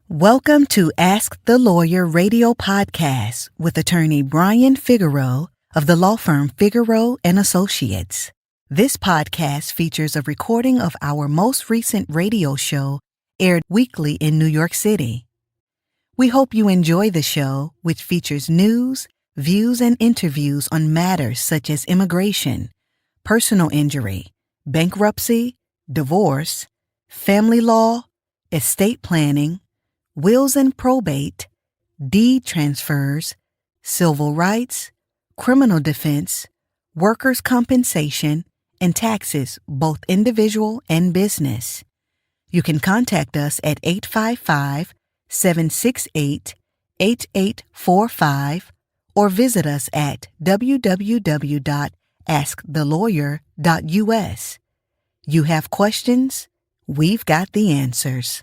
Welcome to Ask the Lawyer radio podcast with attorney Brian Figueroa of the law firm Figueroa and Associates. This podcast features a recording of our most recent radio show aired weekly in New York City. We hope you enjoy the show, which features news, views, and interviews on matters such as immigration, personal injury, bankruptcy, divorce, family law, estate planning, wills and probate, deed transfers, civil rights, criminal defense, workers' compensation, and taxes, both individual and business. You can contact us at 855-768-8845 or visit us at www.askthelawyer.us. You have questions? We've got the answers.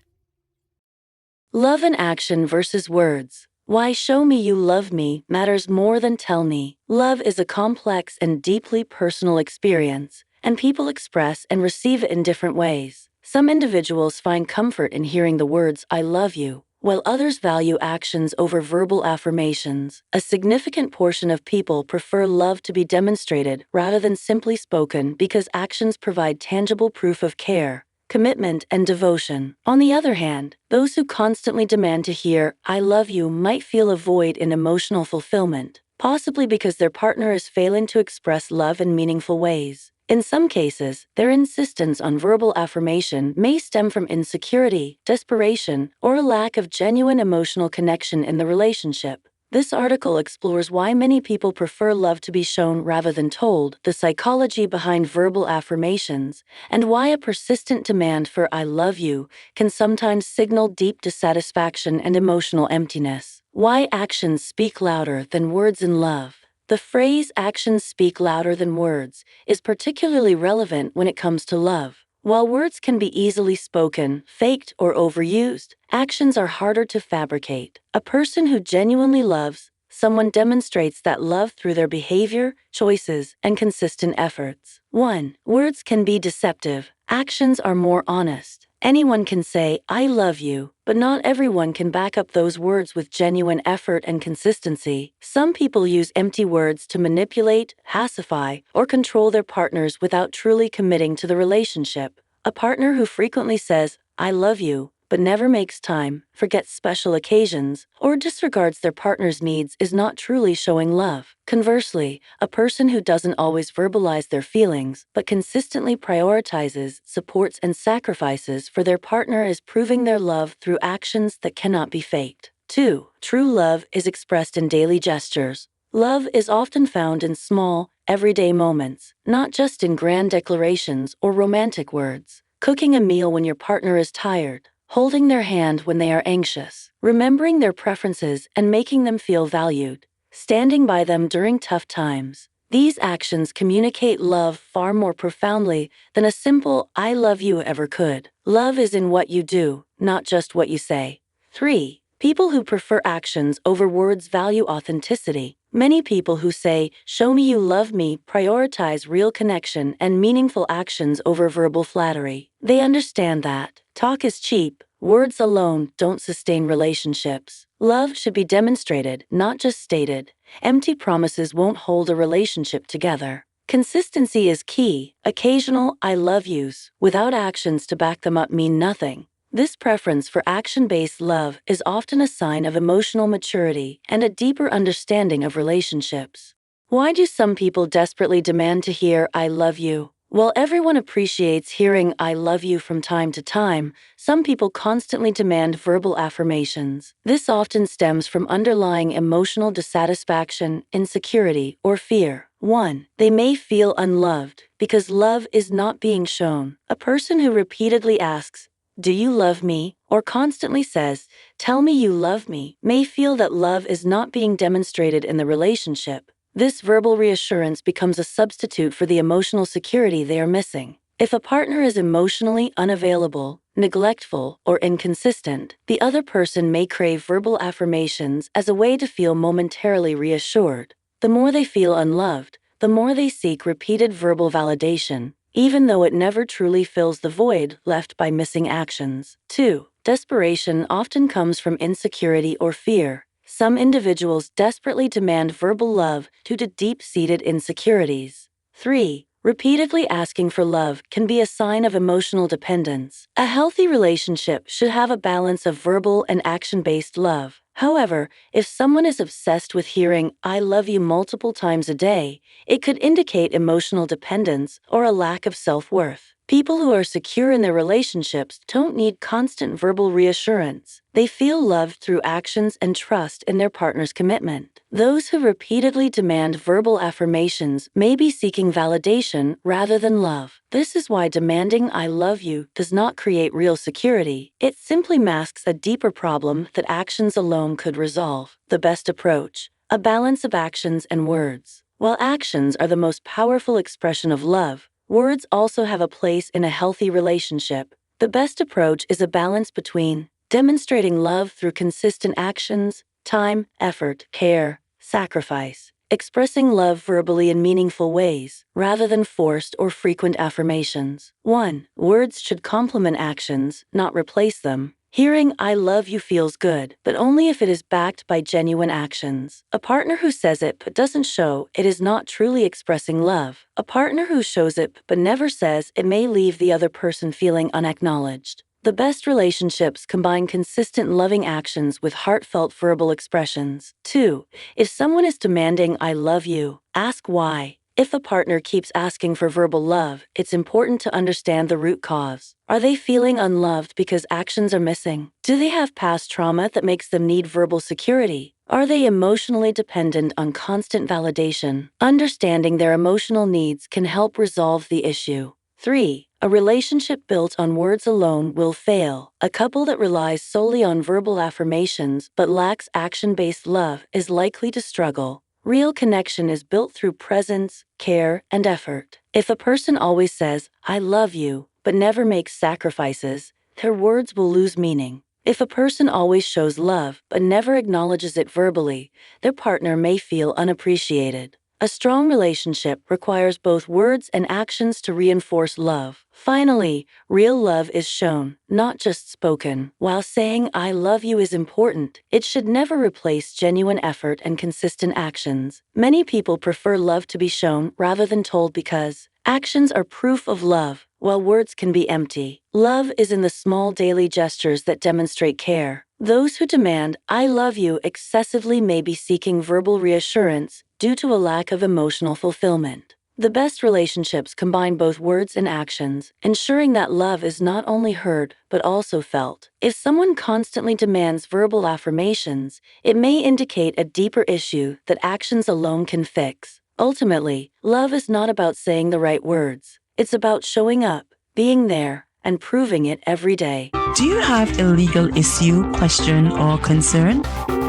Love in action versus words. Why show me you love me matters more than tell me. Love is a complex and deeply personal experience, and people express and receive it in different ways. Some individuals find comfort in hearing the words, "I love you," while others value actions over verbal affirmations. A significant portion of people prefer love to be demonstrated rather than simply spoken because actions provide tangible proof of care, commitment, and devotion. On the other hand, those who constantly demand to hear, "I love you," might feel a void in emotional fulfillment, possibly because their partner is failing to express love in meaningful ways. In some cases, their insistence on verbal affirmation may stem from insecurity, desperation, or a lack of genuine emotional connection in the relationship. This article explores why many people prefer love to be shown rather than told, the psychology behind verbal affirmations, and why a persistent demand for "I love you" can sometimes signal deep dissatisfaction and emotional emptiness. Why actions speak louder than words in love. The phrase "actions speak louder than words" is particularly relevant when it comes to love. While words can be easily spoken, faked, or overused, actions are harder to fabricate. A person who genuinely loves someone demonstrates that love through their behavior, choices, and consistent efforts. 1. Words can be deceptive. Actions are more honest. Anyone can say, "I love you," but not everyone can back up those words with genuine effort and consistency. Some people use empty words to manipulate, pacify, or control their partners without truly committing to the relationship. A partner who frequently says, "I love you," but never makes time, forgets special occasions, or disregards their partner's needs is not truly showing love. Conversely, a person who doesn't always verbalize their feelings, but consistently prioritizes, supports, and sacrifices for their partner is proving their love through actions that cannot be faked. 2. True love is expressed in daily gestures. Love is often found in small, everyday moments, not just in grand declarations or romantic words. Cooking a meal when your partner is tired, holding their hand when they are anxious, remembering their preferences and making them feel valued, standing by them during tough times. These actions communicate love far more profoundly than a simple "I love you" ever could. Love is in what you do, not just what you say. 3. People who prefer actions over words value authenticity. Many people who say, "Show me you love me," prioritize real connection and meaningful actions over verbal flattery. They understand that talk is cheap. Words alone don't sustain relationships. Love should be demonstrated, not just stated. Empty promises won't hold a relationship together. Consistency is key. Occasional "I love yous" without actions to back them up mean nothing. This preference for action-based love is often a sign of emotional maturity and a deeper understanding of relationships. Why do some people desperately demand to hear "I love you"? While everyone appreciates hearing "I love you" from time to time, some people constantly demand verbal affirmations. This often stems from underlying emotional dissatisfaction, insecurity, or fear. 1. They may feel unloved because love is not being shown. A person who repeatedly asks, "Do you love me?" or constantly says, "Tell me you love me," may feel that love is not being demonstrated in the relationship. This verbal reassurance becomes a substitute for the emotional security they are missing. If a partner is emotionally unavailable, neglectful, or inconsistent, the other person may crave verbal affirmations as a way to feel momentarily reassured. The more they feel unloved, the more they seek repeated verbal validation, even though it never truly fills the void left by missing actions. 2. Desperation often comes from insecurity or fear. Some individuals desperately demand verbal love due to deep-seated insecurities. 3. Repeatedly asking for love can be a sign of emotional dependence. A healthy relationship should have a balance of verbal and action-based love. However, if someone is obsessed with hearing "I love you" multiple times a day, it could indicate emotional dependence or a lack of self-worth. People who are secure in their relationships don't need constant verbal reassurance. They feel loved through actions and trust in their partner's commitment. Those who repeatedly demand verbal affirmations may be seeking validation rather than love. This is why demanding "I love you" does not create real security. It simply masks a deeper problem that actions alone could resolve. The best approach: a balance of actions and words. While actions are the most powerful expression of love, words also have a place in a healthy relationship. The best approach is a balance between demonstrating love through consistent actions, time, effort, care, sacrifice, expressing love verbally in meaningful ways, rather than forced or frequent affirmations. 1. Words should complement actions, not replace them. Hearing "I love you" feels good, but only if it is backed by genuine actions. A partner who says it but doesn't show it is not truly expressing love. A partner who shows it but never says it may leave the other person feeling unacknowledged. The best relationships combine consistent loving actions with heartfelt verbal expressions. 2. If someone is demanding "I love you," ask why. If a partner keeps asking for verbal love, it's important to understand the root cause. Are they feeling unloved because actions are missing? Do they have past trauma that makes them need verbal security? Are they emotionally dependent on constant validation? Understanding their emotional needs can help resolve the issue. 3. A relationship built on words alone will fail. A couple that relies solely on verbal affirmations but lacks action-based love is likely to struggle. Real connection is built through presence, care, and effort. If a person always says "I love you" but never makes sacrifices, their words will lose meaning. If a person always shows love but never acknowledges it verbally, their partner may feel unappreciated. A strong relationship requires both words and actions to reinforce love. Finally, real love is shown, not just spoken. While saying "I love you" is important, it should never replace genuine effort and consistent actions. Many people prefer love to be shown rather than told because actions are proof of love, while words can be empty. Love is in the small daily gestures that demonstrate care. Those who demand "I love you" excessively may be seeking verbal reassurance due to a lack of emotional fulfillment. The best relationships combine both words and actions, ensuring that love is not only heard but also felt. If someone constantly demands verbal affirmations, it may indicate a deeper issue that actions alone can fix. Ultimately, love is not about saying the right words. It's about showing up, being there, and proving it every day. Do you have a legal issue, question, or concern?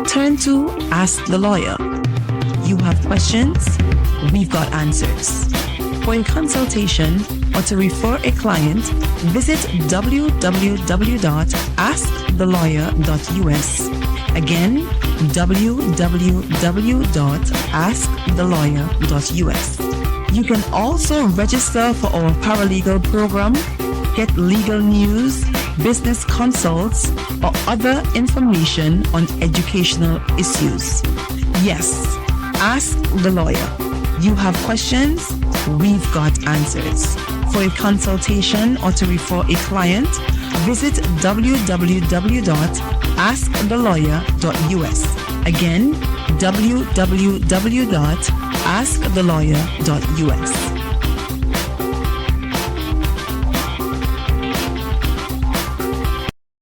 Turn to Ask the Lawyer. You have questions? We've got answers. For a consultation or to refer a client, visit www.askthelawyer.us. Again, www.askthelawyer.us. You can also register for our paralegal program, get legal news, business consults, or other information on educational issues. Yes, ask the lawyer. You have questions? We've got answers. For a consultation or to refer a client, visit www.askthelawyer.us. Again, www.askthelawyer.us.